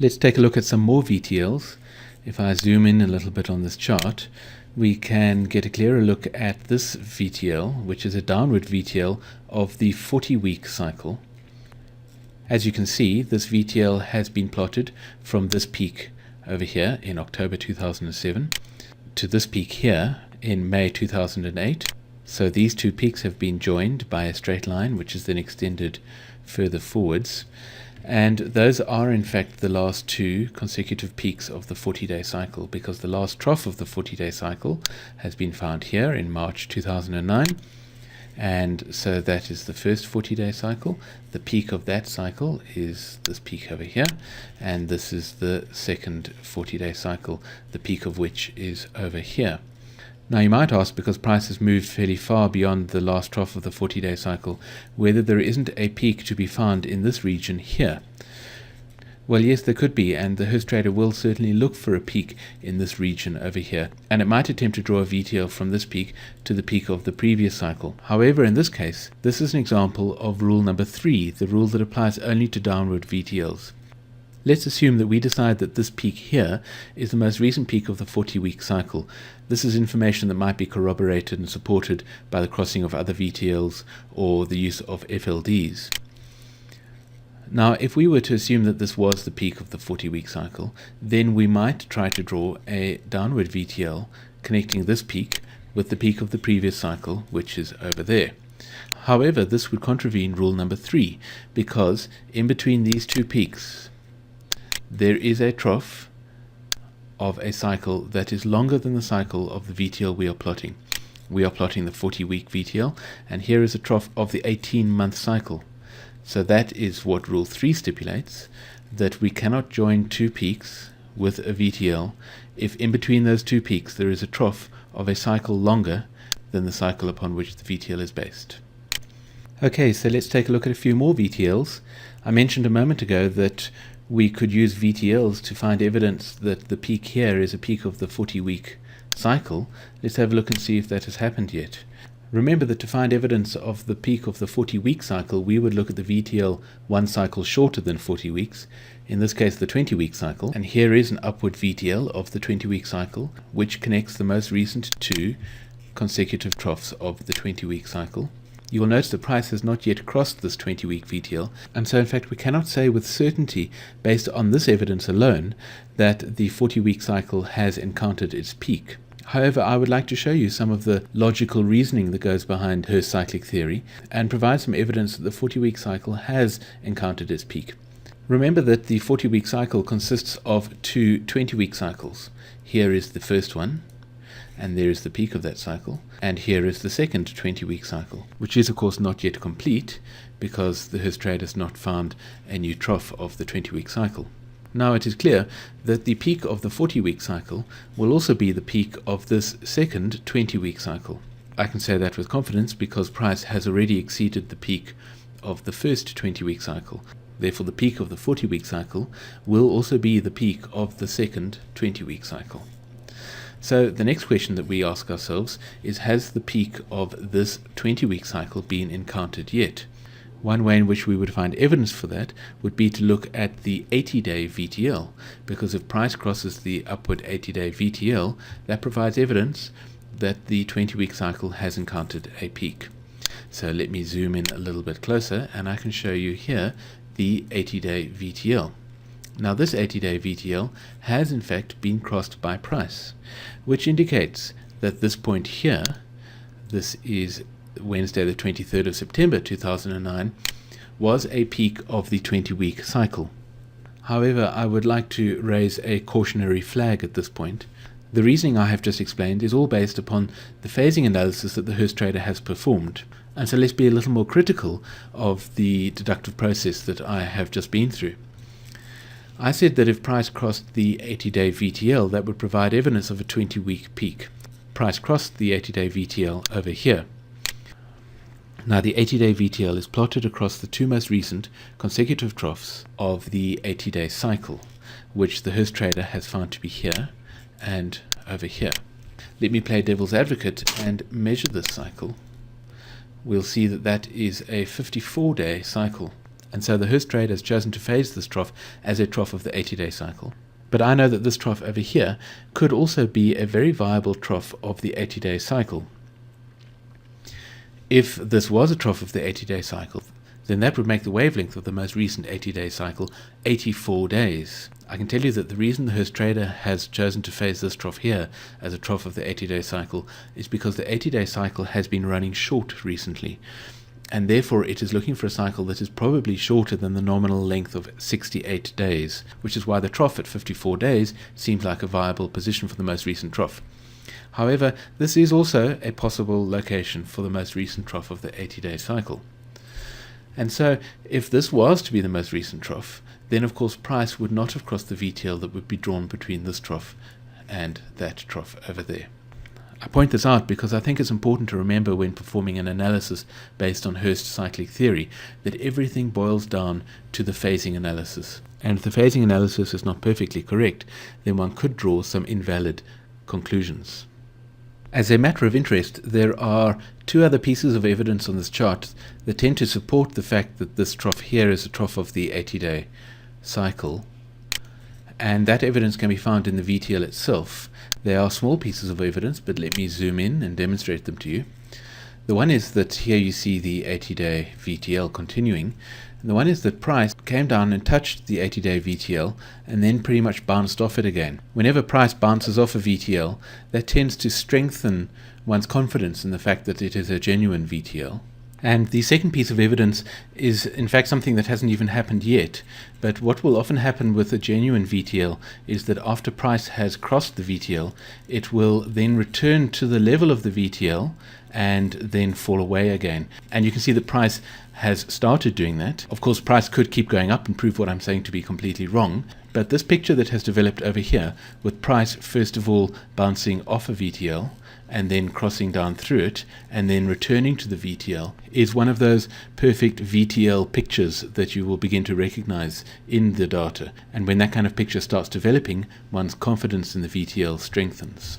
Let's take a look at some more VTLs. If I zoom in a little bit on this chart, we can get a clearer look at this VTL, which is a downward VTL of the 40-week cycle. As you can see, this VTL has been plotted from this peak over here in October 2007 to this peak here in May 2008. So these two peaks have been joined by a straight line, which is then extended further forwards. And those are in fact the last two consecutive peaks of the 40-day cycle, because the last trough of the 40-day cycle has been found here in March 2009. And so that is the first 40-day cycle. The peak of that cycle is this peak over here, and this is the second 40-day cycle, the peak of which is over here. Now you might ask, because price has moved fairly far beyond the last trough of the 40-day cycle, whether there isn't a peak to be found in this region here. Well, yes, there could be, and the Hurst trader will certainly look for a peak in this region over here, and it might attempt to draw a VTL from this peak to the peak of the previous cycle. However, in this case, this is an example of rule number 3, the rule that applies only to downward VTLs. Let's assume that we decide that this peak here is the most recent peak of the 40-week cycle. This is information that might be corroborated and supported by the crossing of other VTLs or the use of FLDs. Now, if we were to assume that this was the peak of the 40-week cycle, then we might try to draw a downward VTL connecting this peak with the peak of the previous cycle, which is over there. However, this would contravene rule number 3, because in between these two peaks, there is a trough of a cycle that is longer than the cycle of the VTL we are plotting. We are plotting the 40-week VTL, and here is a trough of the 18-month cycle. So that is what rule 3 stipulates, that we cannot join two peaks with a VTL if in between those two peaks there is a trough of a cycle longer than the cycle upon which the VTL is based. Okay, so let's take a look at a few more VTLs. I mentioned a moment ago that we could use VTLs to find evidence that the peak here is a peak of the 40-week cycle. Let's have a look and see if that has happened yet. Remember that to find evidence of the peak of the 40-week cycle, we would look at the VTL one cycle shorter than 40 weeks, in this case the 20-week cycle, and here is an upward VTL of the 20-week cycle, which connects the most recent two consecutive troughs of the 20-week cycle. You will notice the price has not yet crossed this 20-week VTL, and so in fact we cannot say with certainty, based on this evidence alone, that the 40-week cycle has encountered its peak. However, I would like to show you some of the logical reasoning that goes behind Hurst cyclic theory, and provide some evidence that the 40-week cycle has encountered its peak. Remember that the 40-week cycle consists of two 20-week cycles. Here is the first one, and there is the peak of that cycle, and here is the second 20-week cycle, which is of course not yet complete, because the Hurst trader has not found a new trough of the 20-week cycle. Now it is clear that the peak of the 40-week cycle will also be the peak of this second 20-week cycle. I can say that with confidence because price has already exceeded the peak of the first 20-week cycle. Therefore the peak of the 40-week cycle will also be the peak of the second 20-week cycle. So the next question that we ask ourselves is, has the peak of this 20-week cycle been encountered yet? One way in which we would find evidence for that would be to look at the 80-day VTL, because if price crosses the upward 80-day VTL, that provides evidence that the 20-week cycle has encountered a peak. So let me zoom in a little bit closer, and I can show you here the 80-day VTL. Now this 80-day VTL has in fact been crossed by price, which indicates that this point here, this is Wednesday the 23rd of September 2009, was a peak of the 20-week cycle. However, I would like to raise a cautionary flag at this point. The reasoning I have just explained is all based upon the phasing analysis that the Hurst trader has performed, and so let's be a little more critical of the deductive process that I have just been through. I said that if price crossed the 80-day VTL, that would provide evidence of a 20-week peak. Price crossed the 80-day VTL over here. Now the 80-day VTL is plotted across the two most recent consecutive troughs of the 80-day cycle, which the Hurst trader has found to be here and over here. Let me play devil's advocate and measure this cycle. We'll see that that is a 54-day cycle. And so the Hurst trader has chosen to phase this trough as a trough of the 80-day cycle. But I know that this trough over here could also be a very viable trough of the 80-day cycle. If this was a trough of the 80-day cycle, then that would make the wavelength of the most recent 80-day cycle 84 days. I can tell you that the reason the Hurst trader has chosen to phase this trough here as a trough of the 80-day cycle is because the 80-day cycle has been running short recently, and therefore it is looking for a cycle that is probably shorter than the nominal length of 68 days, which is why the trough at 54 days seems like a viable position for the most recent trough. However, this is also a possible location for the most recent trough of the 80-day cycle. And so, if this was to be the most recent trough, then of course price would not have crossed the VTL that would be drawn between this trough and that trough over there. I point this out because I think it's important to remember when performing an analysis based on Hurst cyclic theory that everything boils down to the phasing analysis. And if the phasing analysis is not perfectly correct, then one could draw some invalid conclusions. As a matter of interest, there are two other pieces of evidence on this chart that tend to support the fact that this trough here is a trough of the 80-day cycle, and that evidence can be found in the VTL itself. They are small pieces of evidence, but let me zoom in and demonstrate them to you. The one is that here you see the 80-day VTL continuing, and the one is that price came down and touched the 80-day VTL and then pretty much bounced off it again. Whenever price bounces off a VTL, that tends to strengthen one's confidence in the fact that it is a genuine VTL. And the second piece of evidence is in fact something that hasn't even happened yet, but what will often happen with a genuine VTL is that after price has crossed the VTL, it will then return to the level of the VTL and then fall away again. And you can see that price has started doing that. Of course, price could keep going up and prove what I'm saying to be completely wrong, but this picture that has developed over here, with price first of all bouncing off a VTL and then crossing down through it and then returning to the VTL, is one of those perfect VTL pictures that you will begin to recognize in the data. And when that kind of picture starts developing, one's confidence in the VTL strengthens.